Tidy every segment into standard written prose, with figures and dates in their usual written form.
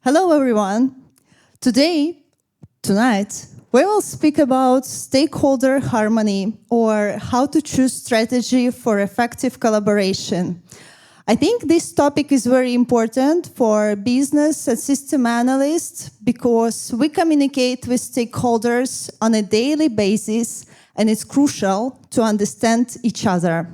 Hello, everyone. Tonight, we will speak about stakeholder harmony, or how to choose strategy for effective collaboration. I think this topic is very important for business and system analysts because we communicate with stakeholders on a daily basis, and it's crucial to understand each other.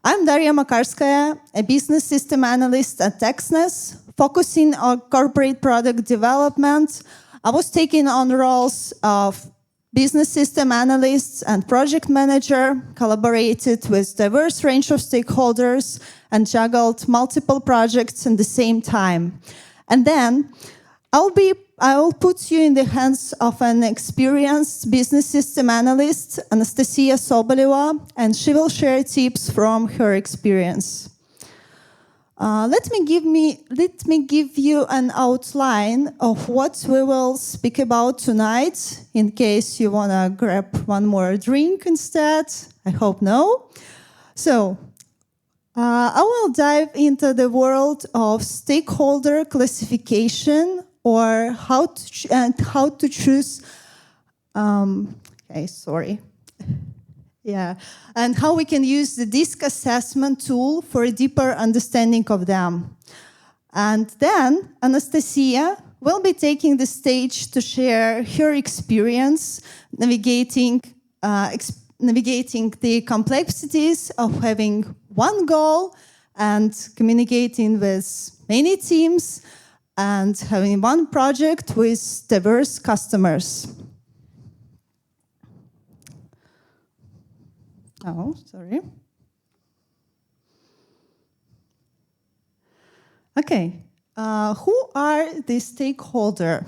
I'm Daria Makarskaya, a business system analyst at Exness, focusing on corporate product development. I was taking on roles of business system analysts and project manager, collaborated with diverse range of stakeholders, and juggled multiple projects at the same time. And then I will put you in the hands of an experienced business system analyst, Anastasiia Soboleva, and she will share tips from her experience. Let me give you an outline of what we will speak about tonight, in case you want to grab one more drink instead. I hope no. So, I will dive into the world of stakeholder classification, or how to choose. And how we can use the DISC assessment tool for a deeper understanding of them. And then Anastasiia will be taking the stage to share her experience navigating the complexities of having one goal and communicating with many teams and having one project with diverse customers. Oh, sorry. Okay, who are the stakeholder?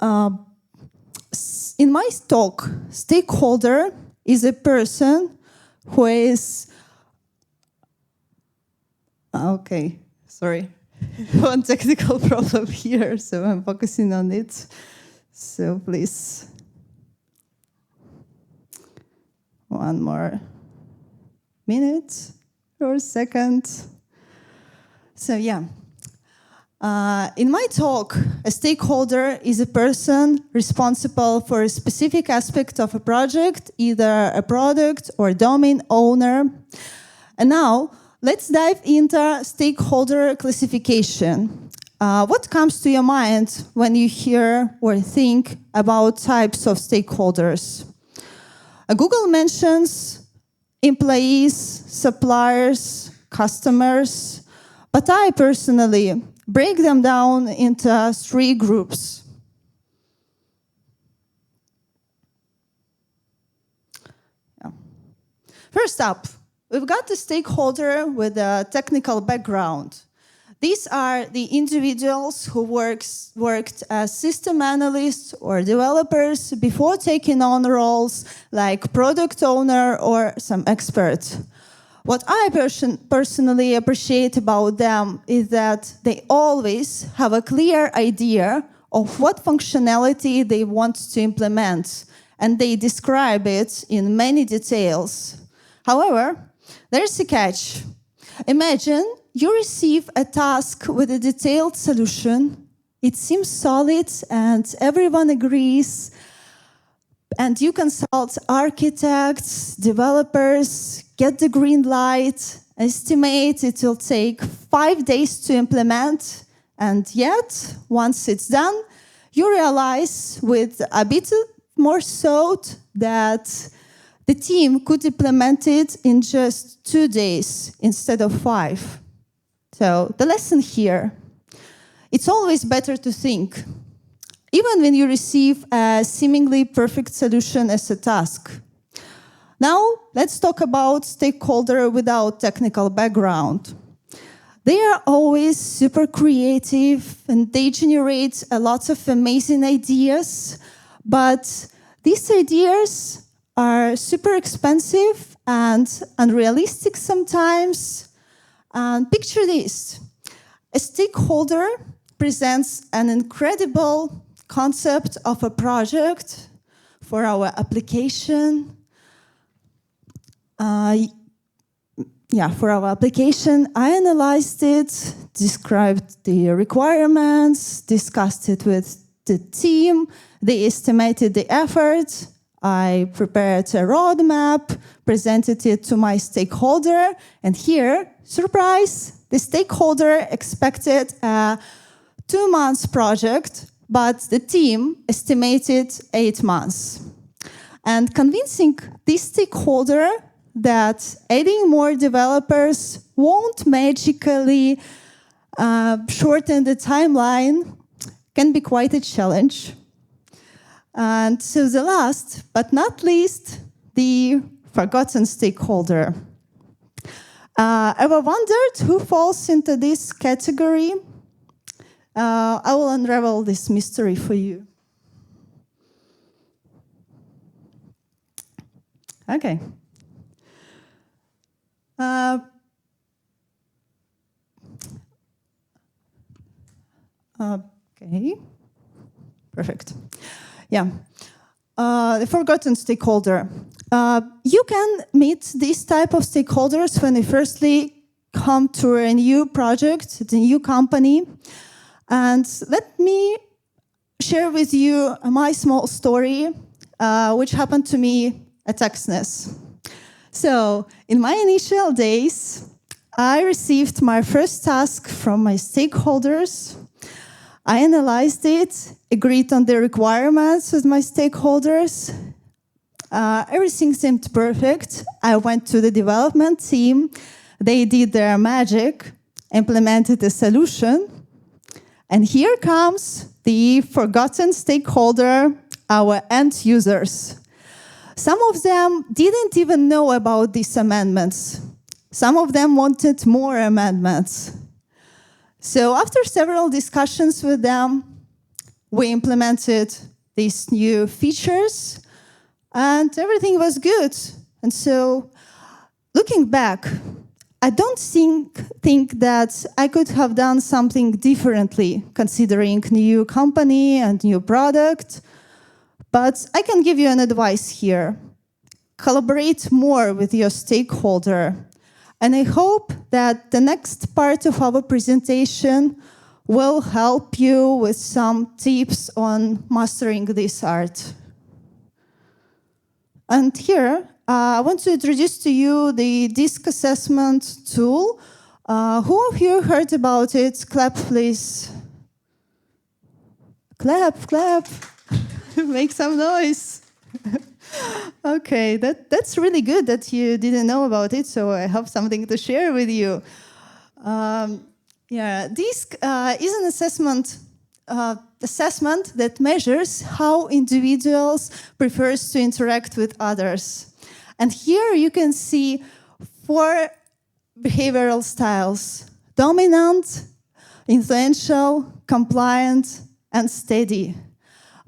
In my talk, stakeholder is a person who is... Okay, sorry. One technical problem here, so I'm focusing on it. So please... One more minute or second. So yeah, in my talk, a stakeholder is a person responsible for a specific aspect of a project, either a product or domain owner. And now, let's dive into stakeholder classification. What comes to your mind when you hear or think about types of stakeholders? Google mentions employees, suppliers, customers, but I personally break them down into 3 groups. First up, we've got the stakeholder with a technical background. These are the individuals who worked as system analysts or developers before taking on roles like product owner or some expert. What I personally appreciate about them is that they always have a clear idea of what functionality they want to implement, and they describe it in many details. However, there's a catch. Imagine you receive a task with a detailed solution. It seems solid and everyone agrees. And you consult architects, developers, get the green light, estimate it will take 5 days to implement. And yet, once it's done, you realize with a bit more thought that the team could implement it in just 2 days instead of 5. So the lesson here, it's always better to think, even when you receive a seemingly perfect solution as a task. Now, let's talk about stakeholder without technical background. They are always super creative and they generate a lot of amazing ideas, but these ideas are super expensive and unrealistic sometimes. And picture this. A stakeholder presents an incredible concept of a project for our application. for our application, I analyzed it, described the requirements, discussed it with the team, they estimated the effort, I prepared a roadmap, presented it to my stakeholder, and here, surprise, the stakeholder expected a 2 months project, but the team estimated 8 months. And convincing this stakeholder that adding more developers won't magically shorten the timeline can be quite a challenge. And so the last, but not least, the forgotten stakeholder. Ever wondered who falls into this category? I will unravel this mystery for you. Okay. Okay. Perfect. Yeah. The forgotten stakeholder. You can meet this type of stakeholders when they firstly come to a new project, a new company. And let me share with you my small story, which happened to me at Exness. So, in my initial days, I received my first task from my stakeholders. I analyzed it, agreed on the requirements with my stakeholders. Everything seemed perfect. I went to the development team. They did their magic, implemented a solution. And here comes the forgotten stakeholder, our end users. Some of them didn't even know about these amendments. Some of them wanted more amendments. So after several discussions with them, we implemented these new features, and everything was good. And so, looking back, I don't think that I could have done something differently, considering new company and new product. But I can give you an advice here. Collaborate more with your stakeholder. And I hope that the next part of our presentation will help you with some tips on mastering this art. And here, I want to introduce to you the DISC assessment tool. Who of you heard about it? Clap, please. Clap, clap. Make some noise. Okay, that's really good that you didn't know about it, so I have something to share with you. DISC is an assessment that measures how individuals prefer to interact with others. And here you can see 4 behavioral styles: dominant, influential, compliant, and steady.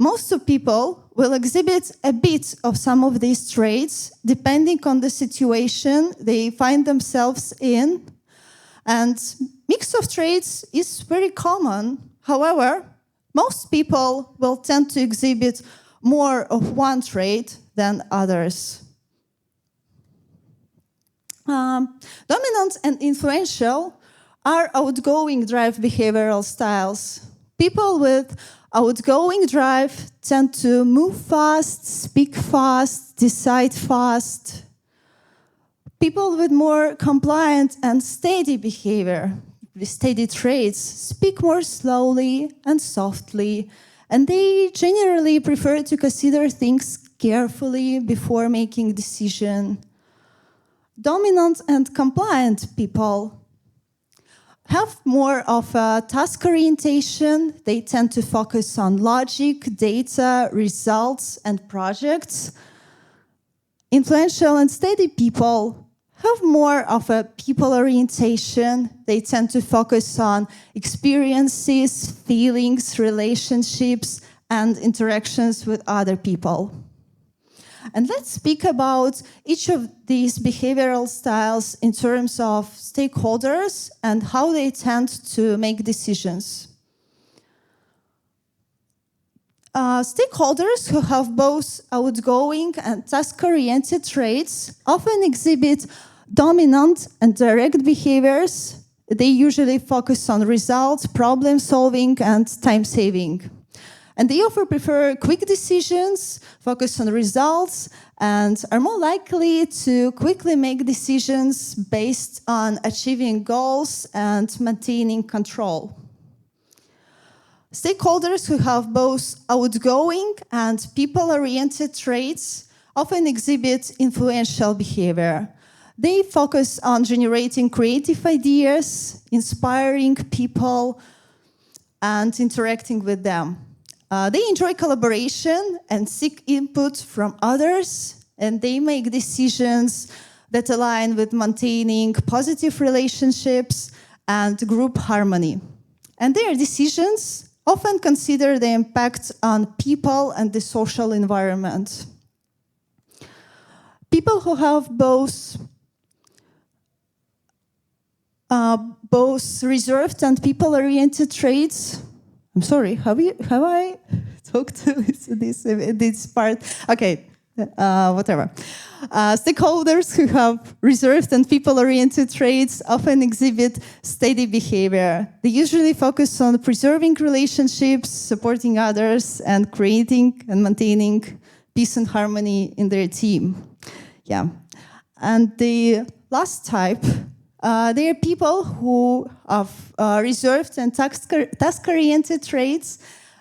Most of people will exhibit a bit of some of these traits depending on the situation they find themselves in. And mix of traits is very common. However, most people will tend to exhibit more of one trait than others. Dominant and influential are outgoing drive behavioral styles. People with outgoing drive tend to move fast, speak fast, decide fast. People with more compliant and steady behavior, with steady traits, speak more slowly and softly, and they generally prefer to consider things carefully before making decisions. Dominant and compliant people have more of a task orientation. They tend to focus on logic, data, results, and projects. Influential and steady people have more of a people orientation. They tend to focus on experiences, feelings, relationships, and interactions with other people. And let's speak about each of these behavioral styles in terms of stakeholders and how they tend to make decisions. Stakeholders who have both outgoing and task-oriented traits often exhibit Dominant and direct behaviors, they usually focus on results, problem solving, and time saving. And they often prefer quick decisions, focus on results, and are more likely to quickly make decisions based on achieving goals and maintaining control. Stakeholders who have both outgoing and people-oriented traits often exhibit influential behavior. They focus on generating creative ideas, inspiring people, and interacting with them. They enjoy collaboration and seek input from others, and they make decisions that align with maintaining positive relationships and group harmony. And their decisions often consider the impact on people and the social environment. People who have both reserved and people-oriented traits. I'm sorry, have I talked to this part? Okay, whatever. Stakeholders who have reserved and people-oriented traits often exhibit steady behavior. They usually focus on preserving relationships, supporting others, and creating and maintaining peace and harmony in their team. Yeah, and the last type, they are people who have reserved and task-oriented traits,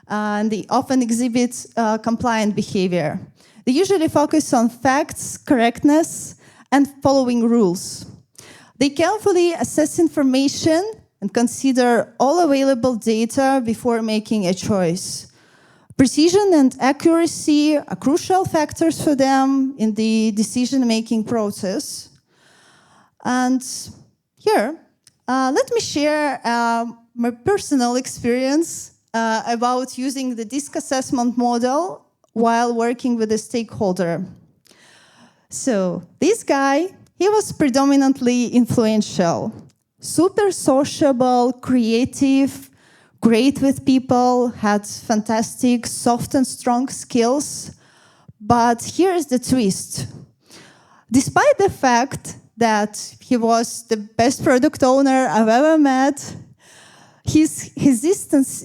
and they often exhibit compliant behavior. They usually focus on facts, correctness, and following rules. They carefully assess information and consider all available data before making a choice. Precision and accuracy are crucial factors for them in the decision-making process. And here, let me share my personal experience about using the DISC assessment model while working with a stakeholder. So this guy, he was predominantly influential, super sociable, creative, great with people, had fantastic soft and strong skills. But here's the twist. Despite the fact that he was the best product owner I've ever met, his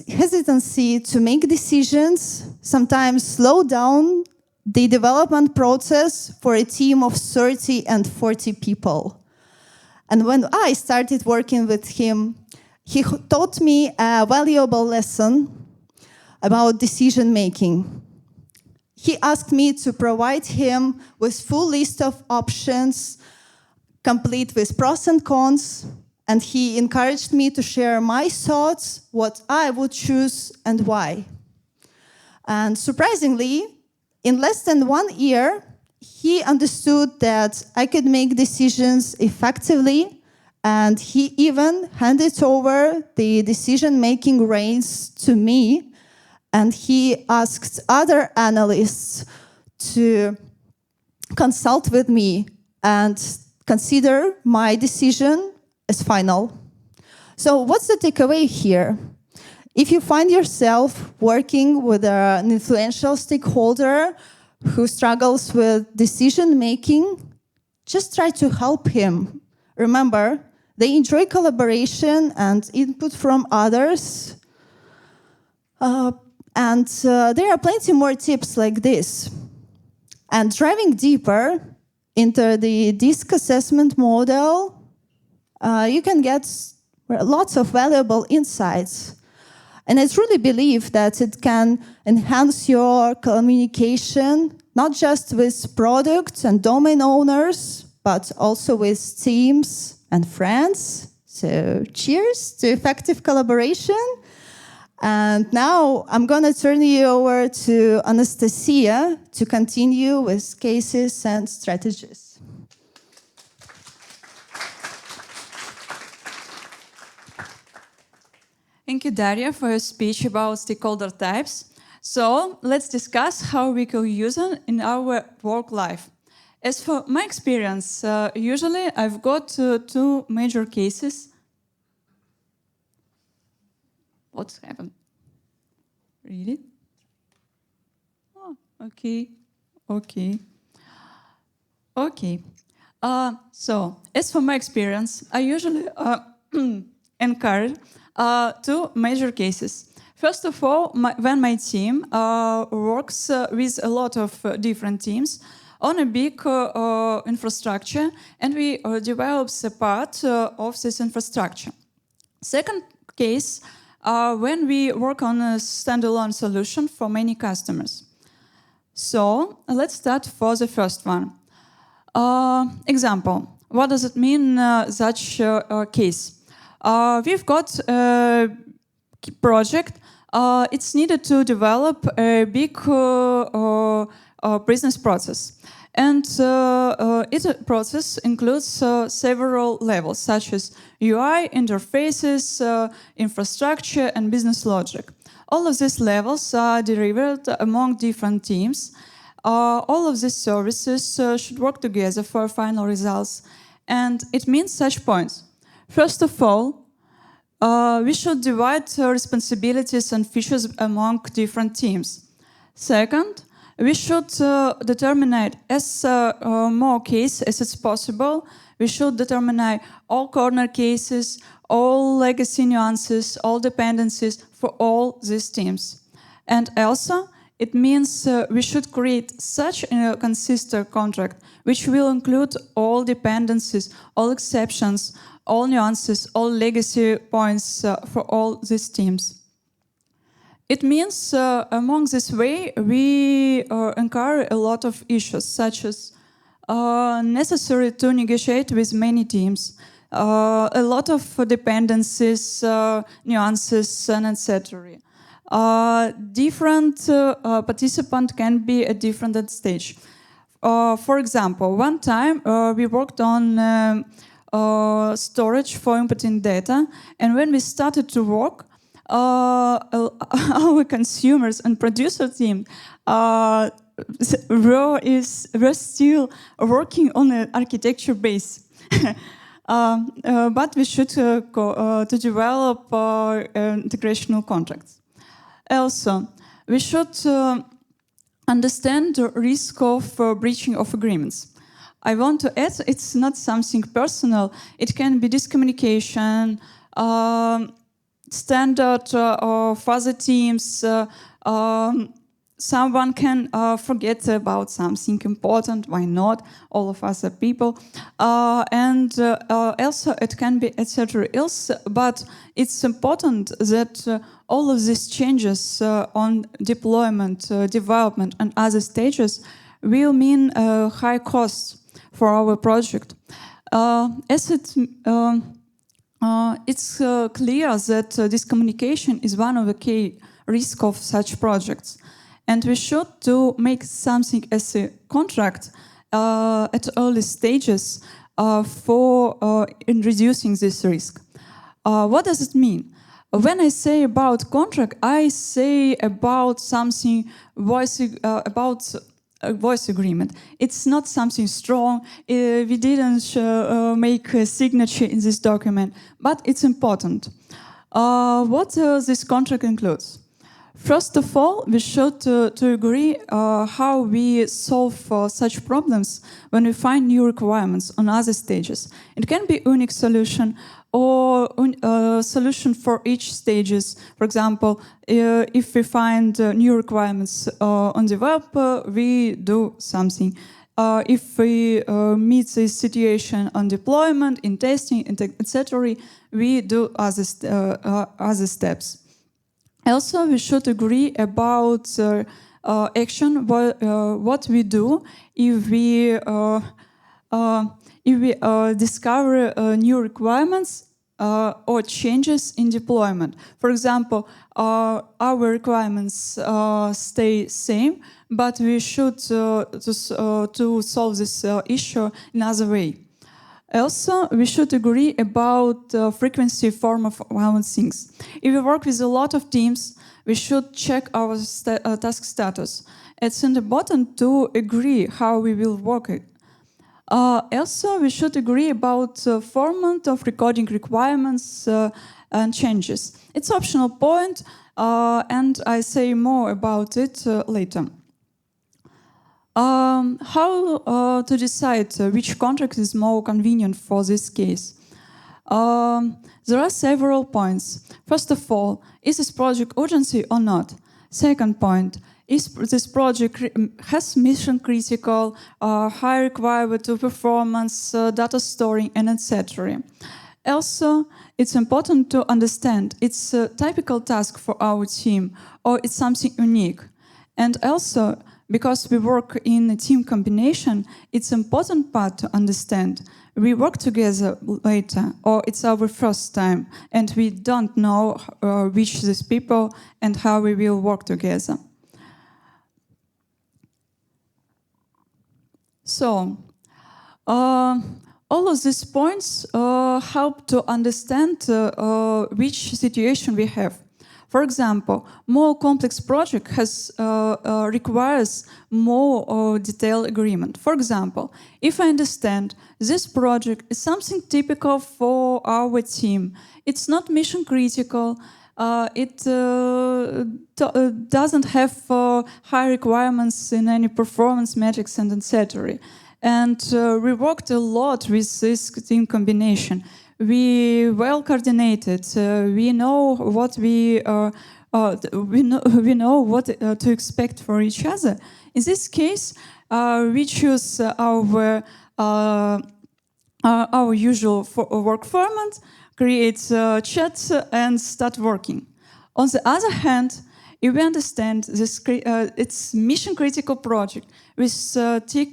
hesitancy to make decisions sometimes slowed down the development process for a team of 30 and 40 people. And when I started working with him, he taught me a valuable lesson about decision making. He asked me to provide him with full list of options, complete with pros and cons, and he encouraged me to share my thoughts, what I would choose and why. And surprisingly, in less than 1 year, he understood that I could make decisions effectively, and he even handed over the decision-making reins to me, and he asked other analysts to consult with me and consider my decision as final. So what's the takeaway here? If you find yourself working with an influential stakeholder who struggles with decision-making, just try to help him. Remember, they enjoy collaboration and input from others. There are plenty more tips like this. And driving deeper into the DISC assessment model, you can get lots of valuable insights. And I truly believe that it can enhance your communication, not just with product and domain owners, but also with teams and friends. So cheers to effective collaboration. And now I'm going to turn you over to Anastasiia to continue with cases and strategies. Thank you, Daria, for your speech about stakeholder types. So let's discuss how we can use them in our work life. As for my experience, usually I've got 2 major cases. What's happened? Really? Oh, okay. So, as for my experience, I usually encourage two major cases. First of all, when my team works with a lot of different teams on a big infrastructure, and we develop a part of this infrastructure. Second case, when we work on a standalone solution for many customers. So let's start for the first one. Example, what does it mean, such a case? We've got a project. It's needed to develop a big business process. And its process includes several levels, such as UI, interfaces, infrastructure, and business logic. All of these levels are derived among different teams. All of these services should work together for final results. And it means such points. First of all, we should divide responsibilities and features among different teams. Second, we should determine as more cases as it's possible. We should determine all corner cases, all legacy nuances, all dependencies for all these teams. And also, it means we should create such a consistent contract which will include all dependencies, all exceptions, all nuances, all legacy points for all these teams. It means among this way we encounter a lot of issues, such as necessary to negotiate with many teams, a lot of dependencies, nuances, and etc. Different participants can be at different stage. For example, one time we worked on storage for inputting data, and when we started to work, our consumers and producer team were still working on an architecture base. But we should to develop integrational contracts. Also, we should understand the risk of breaching of agreements. I want to add, it's not something personal. It can be miscommunication, standard for other teams. Someone can forget about something important. Why not? All of us are people. And also it can be etc. else. But it's important that all of these changes on deployment, development, and other stages will mean high costs for our project. As it's clear that this communication is one of the key risks of such projects. And we should to make something as a contract at early stages for in reducing this risk. What does it mean? When I say about contract, I say about something about a voice agreement. It's not something strong. We didn't make a signature in this document, but it's important. What this contract includes? First of all, we should to agree how we solve such problems when we find new requirements on other stages. It can be unique solution or solution for each stages. For example, if we find new requirements on developer, we do something. If we meet this situation on deployment, in testing, etc., we do other steps. Also, we should agree about action, what we do if we discover new requirements or changes in deployment. For example, our requirements stay same, but we should to solve this issue another way. Also, we should agree about frequency form of our things. If we work with a lot of teams, we should check our task status. It's important to agree how we will work it. Also, we should agree about format of recording requirements and changes. It's an optional point, and I say more about it later. How to decide which contract is more convenient for this case? There are several points. First of all, is this project urgency or not? Second point, is this project has mission critical, high requirement to performance, data storing, and etc. Also, it's important to understand it's a typical task for our team or it's something unique. And also, because we work in a team combination, it's important part to understand. We work together later, or it's our first time, and we don't know which these people and how we will work together. So, all of these points help to understand which situation we have. For example, more complex project requires more detailed agreement. For example, if I understand this project is something typical for our team, it's not mission critical, it doesn't have high requirements in any performance metrics and etc. And we worked a lot with this team combination. We well coordinated. We know what we know what to expect for each other. In this case, we choose our usual work format, create chats, and start working. On the other hand, if we understand this, it's mission-critical project with thick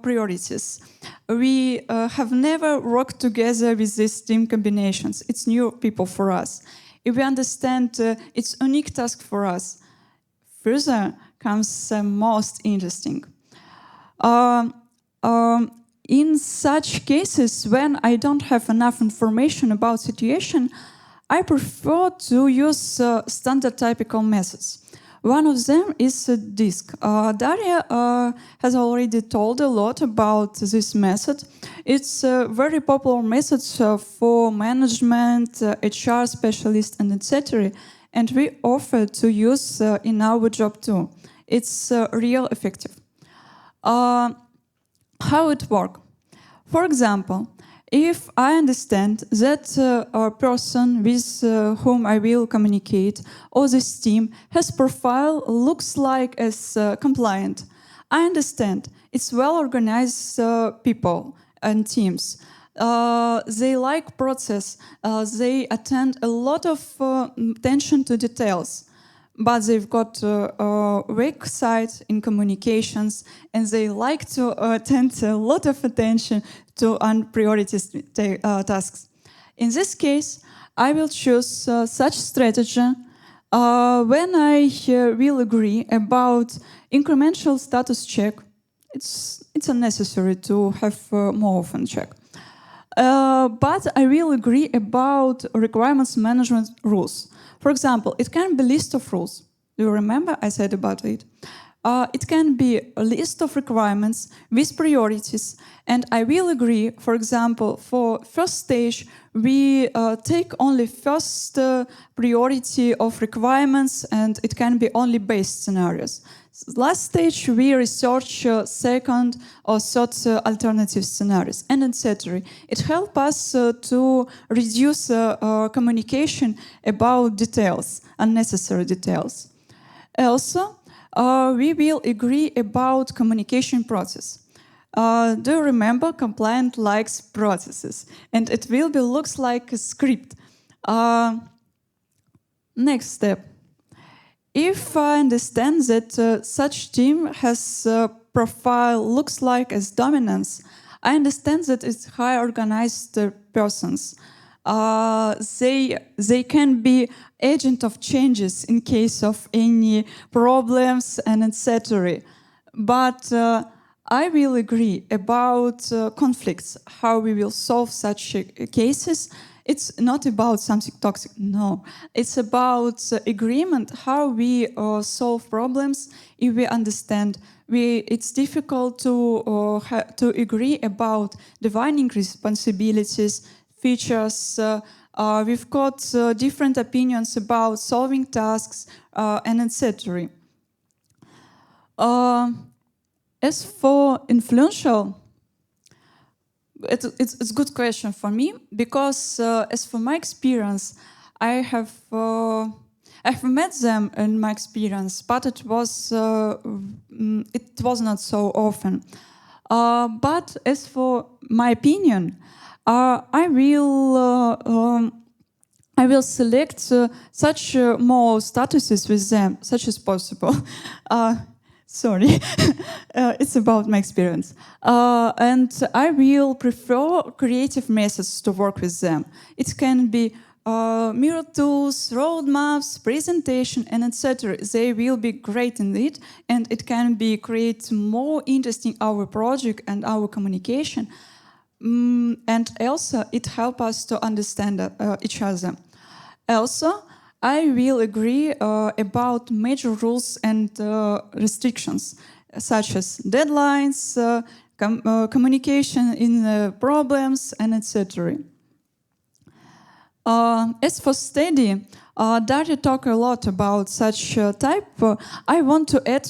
priorities. We have never worked together with these team combinations. It's new people for us. If we understand it's a unique task for us, further comes most interesting. In such cases, when I don't have enough information about situation, I prefer to use standard typical methods. One of them is a disk. Daria has already told a lot about this method. It's a very popular method for management, HR specialists, and etc. And we offer to use in our job too. It's real effective. How it works? For example, if I understand that a person with whom I will communicate or this team has profile looks like as compliant, I understand it's well-organized people and teams. They like process. They attend a lot of attention to details. But they've got a weak side in communications, and they like to attend a lot of attention to unprioritized tasks. In this case, I will choose such strategy when I will agree about incremental status check. It's unnecessary to have more often check. But I will agree about requirements management rules. For example, it can be a list of rules. Do you remember I said about it? It can be a list of requirements with priorities, and I will agree, for example, for first stage, we take only first priority of requirements, and it can be only base scenarios. Last stage, we research second or third alternative scenarios, and etc. It helps us to reduce communication about details, unnecessary details. Also, we will agree about communication process. Do you remember compliant likes processes? And it will be looks like a script. Next step. If I understand that such team has profile looks like as dominance, I understand that it's high organized persons. They can be agent of changes in case of any problems and etc. But I will agree about conflicts, how we will solve such cases. It's not about something toxic, no. It's about agreement, how we solve problems if we understand. It's difficult to agree about defining responsibilities, features. We've got different opinions about solving tasks and etc. As for influential, it's a good question for me because as for my experience, I have met them in my experience, but it was not so often. But as for my opinion, I will select such more statuses with them, such as possible. Sorry, it's about my experience. And I will prefer creative methods to work with them. It can be mirror tools, roadmaps, presentation, and etc. They will be great in it, and it can be create more interesting our project and our communication. And also, it helps us to understand each other. Also, I will agree about major rules and restrictions, such as deadlines, communication in problems, and etc. As for study, Daria talked a lot about such type. I want to add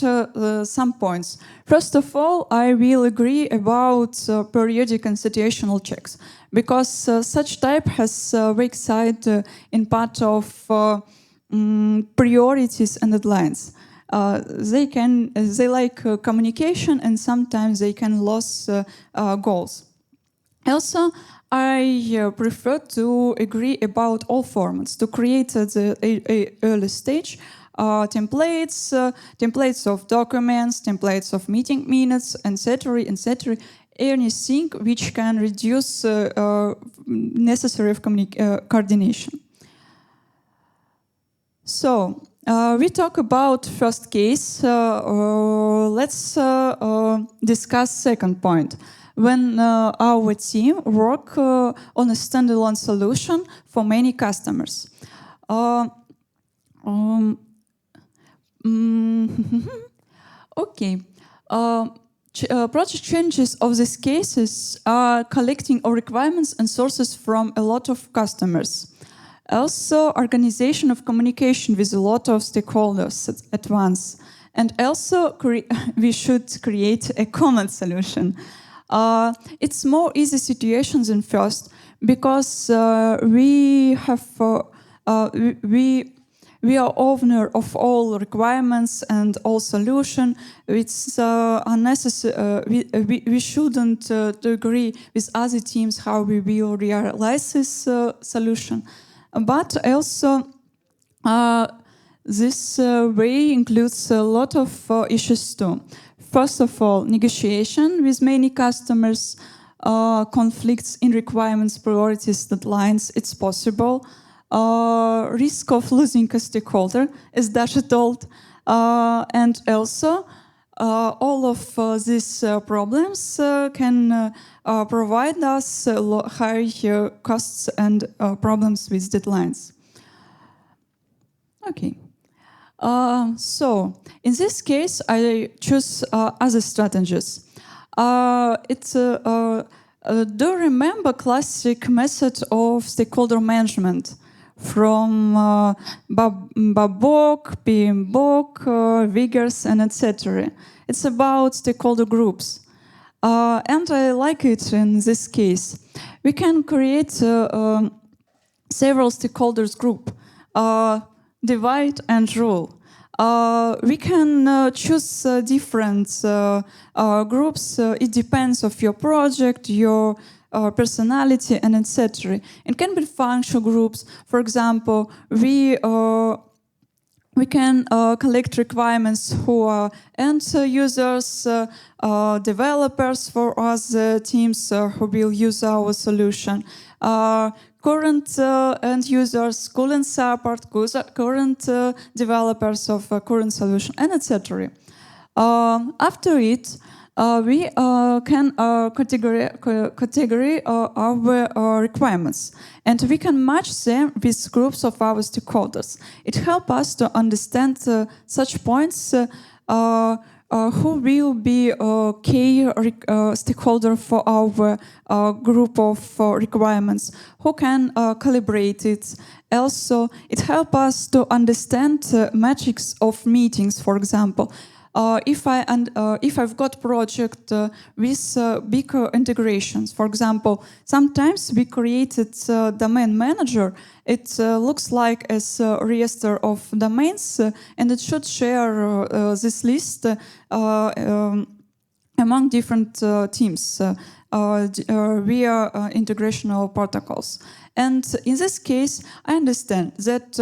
some points. First of all, I will agree about periodic and situational checks, because such type has weak side in part of priorities and deadlines. They like communication, and sometimes they can lose goals. Also, I prefer to agree about all formats, to create at the early stage templates of documents, templates of meeting minutes, etc., etc., anything which can reduce necessary coordination. So, we talk about first case. Let's discuss second point. When our team work on a standalone solution for many customers. Okay. Project changes of these cases are collecting our requirements and sources from a lot of customers. Also, organization of communication with a lot of stakeholders at once. And also, we should create a common solution. It's more easy situation than first, because we are owner of all requirements and all solution. It's unnecessary. We shouldn't agree with other teams how we will realize this solution. But also, this way includes a lot of issues too. First of all, negotiation with many customers, conflicts in requirements, priorities, deadlines, it's possible. Risk of losing a stakeholder, as Daria told. And also, all of these problems can provide us high costs and problems with deadlines. Okay. So, in this case, I choose other strategies. Do you remember classic method of stakeholder management from Babok, PMBOK, Viggers, and etc.? It's about stakeholder groups. And I like it in this case. We can create several stakeholders group. Divide and rule. We can choose different groups. It depends of your project, your personality, and etc. It can be functional groups. For example, we can collect requirements who are end users, developers for other teams who will use our solution. Current end users, current support, current developers of current solution, and etc. After it, we can category our requirements, and we can match them with groups of our stakeholders. It helps us to understand such points. Who will be a key stakeholder for our group of requirements? Who can calibrate it? Also, it helps us to understand metrics of meetings, for example. If I've got project with bigger integrations, for example, sometimes we created domain manager. It looks like as a register of domains, and it should share this list among different teams via integrational protocols. And in this case, I understand that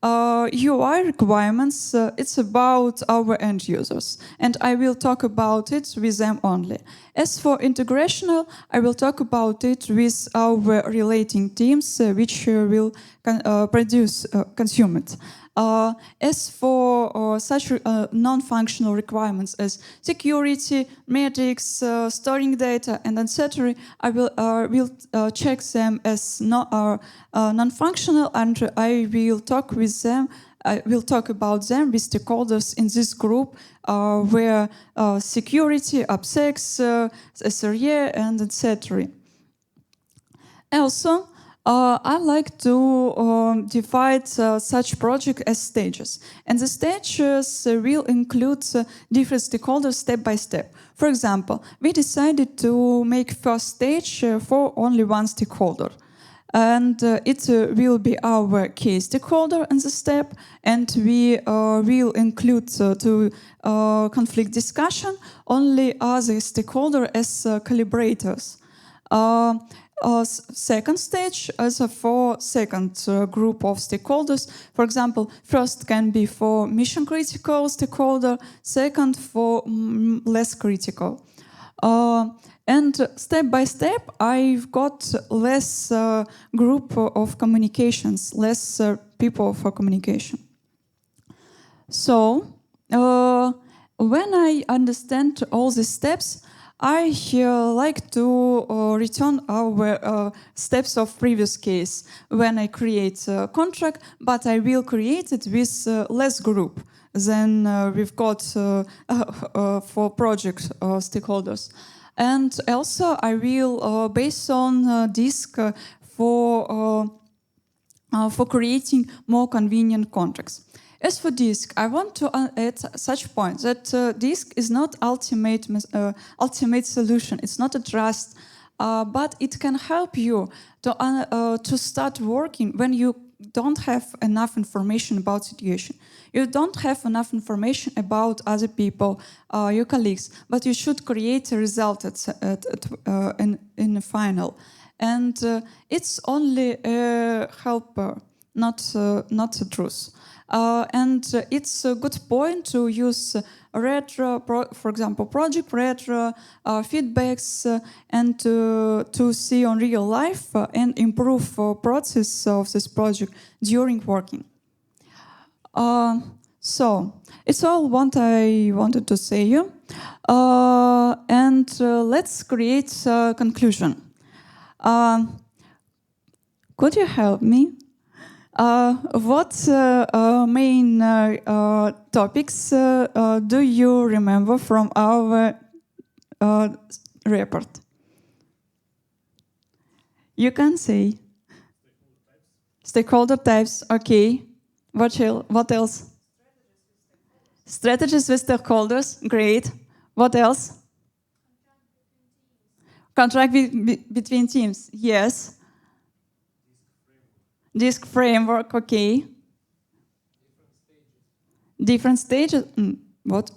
UI requirements, it's about our end users, and I will talk about it with them only. As for integrational, I will talk about it with our relating teams, which will consume it. As for such non-functional requirements as security, metrics, storing data, and etc., I will check them as non-functional, and I will talk with them. I will talk about them with stakeholders in this group, where security, AppSex, SRE, and etc. Also, I like to divide such project as stages. And the stages will include different stakeholders step by step. For example, we decided to make first stage for only one stakeholder. And it will be our key stakeholder in the step, and we will include to conflict discussion only other stakeholder as calibrators. Second stage as for second group of stakeholders. For example, first can be for mission critical stakeholder, second for less critical. And step by step, I've got less group of communications, less people for communication. So, when I understand all these steps, I like to return our steps of previous case when I create a contract, but I will create it with less group than we've got for project stakeholders. And also I will base on disk for creating more convenient contracts. As for disk, I want to add such point that disk is not ultimate solution. It's not a trust, but it can help you to start working when you don't have enough information about situation. You don't have enough information about other people, your colleagues, but you should create a result in the final. And it's only a helper, not the truth. And it's a good point to use retro, for example, project retro, feedbacks, and to see on real life and improve process of this project during working. So it's all what I wanted to say you. And let's create a conclusion. Could you help me? What main topics do you remember from our report? You can say. Stakeholder types, okay. What else? Strategies with stakeholders, great. What else? Contract between teams, yes. Disk framework, okay. Different stages. What?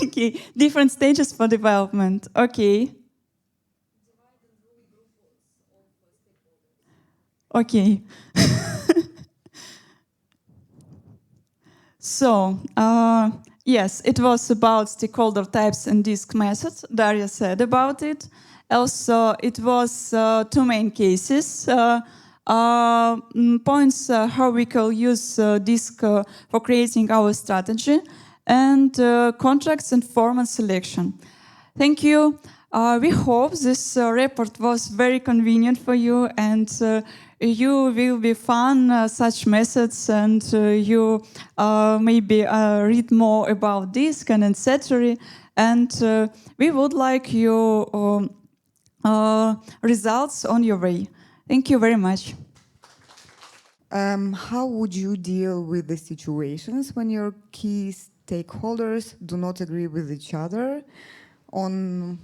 Okay, different stages for development, okay. Okay. So, yes, it was about stakeholder types and disk methods. Daria said about it. Also, it was two main cases. Points how we can use disk for creating our strategy, and contracts and format selection. Thank you. We hope this report was very convenient for you, and you will be fun such methods, and you maybe read more about disk and etc. And we would like your results on your way. Thank you very much. How would you deal with the situations when your key stakeholders do not agree with each other on,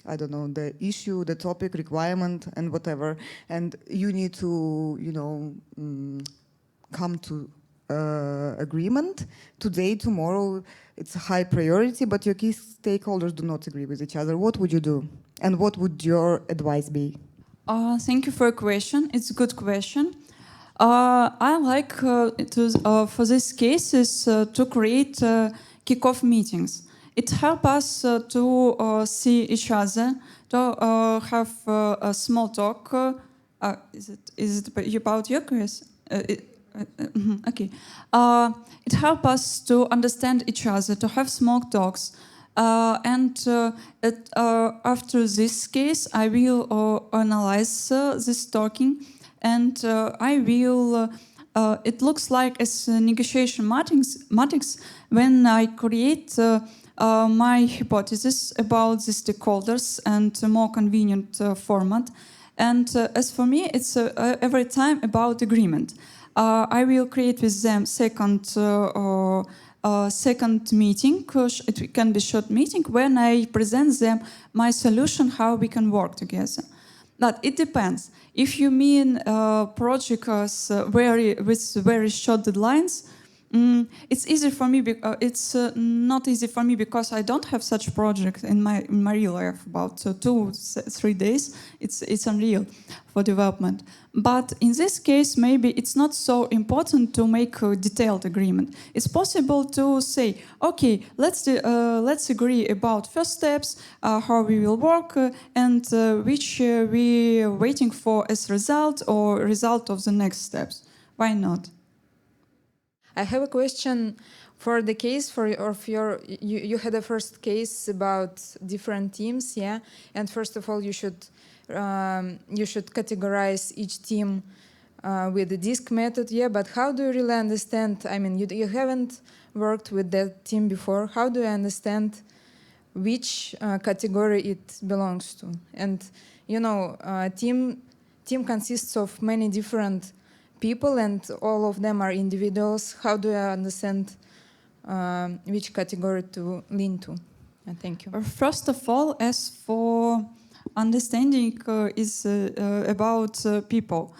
I don't know, the issue, the topic, requirement, and whatever, and you need to, come to agreement today, tomorrow? It's a high priority, but your key stakeholders do not agree with each other. What would you do, and what would your advice be? Thank you for your question. It's a good question. I like for these cases to create kickoff meetings. It helps us to see each other, to have a small talk. Is it about your quiz? Okay. It helps us to understand each other, to have small talks. After this case, I will analyze this talking, and I will. It looks like as negotiation matrix when I create my hypothesis about the stakeholders and a more convenient format. And as for me, it's every time about agreement. I will create with them second meeting. It can be short meeting when I present them my solution, how we can work together. But it depends. If you mean projects with very short deadlines, it's easy for me. It's not easy for me because I don't have such project in my real life. About 2-3 days, it's unreal for development. But in this case, maybe it's not so important to make a detailed agreement. It's possible to say, okay, let's agree about first steps, how we will work, and which we are waiting for as result or result of the next steps. Why not? I have a question for the case you had a first case about different teams, yeah. And first of all, you should categorize each team with the disk method, yeah. But how do you really understand? I mean, you haven't worked with that team before. How do you understand which category it belongs to? And team consists of many different people, and all of them are individuals. How do I understand which category to lean to? Thank you. First of all, as for understanding is about people.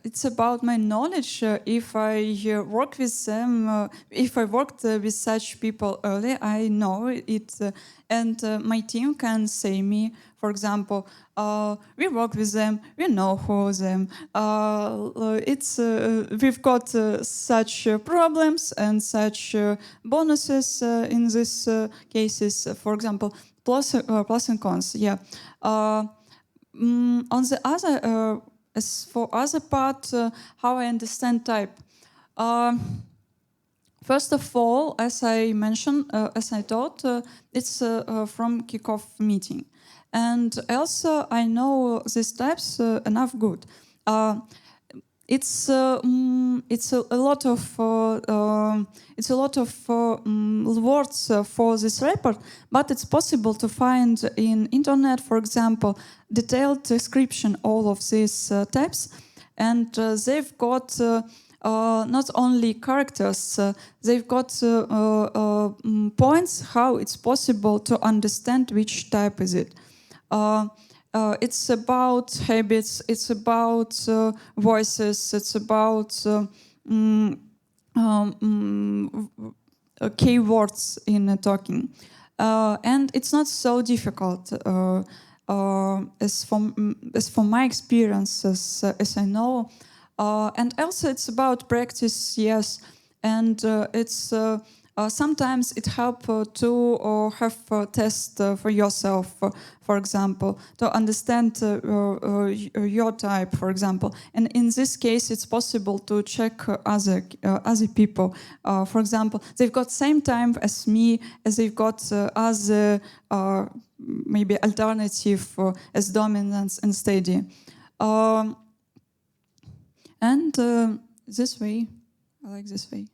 It's about my knowledge. If I work with them, if I worked with such people earlier, I know it, and my team can say me, for example, we work with them, we know who them. We've got such problems and such bonuses in these cases. For example, plus and cons. Yeah. On the other. As for other part, how I understand type. First of all, as I mentioned, as I thought, it's from kickoff meeting. And also I know these types enough good. It's a lot of words for this report, but it's possible to find in internet, for example, detailed description all of these types, and they've got not only characters, they've got points how it's possible to understand which type is it. It's about habits, it's about voices, it's about keywords in talking. And it's not so difficult as from my experiences, as I know. And also it's about practice, yes. And it's sometimes it helps to have a test for yourself, for example, to understand your type, for example. And in this case, it's possible to check other people. For example, they've got same time as me, as they've got other maybe alternative as dominance and steady. And this way, I like this way.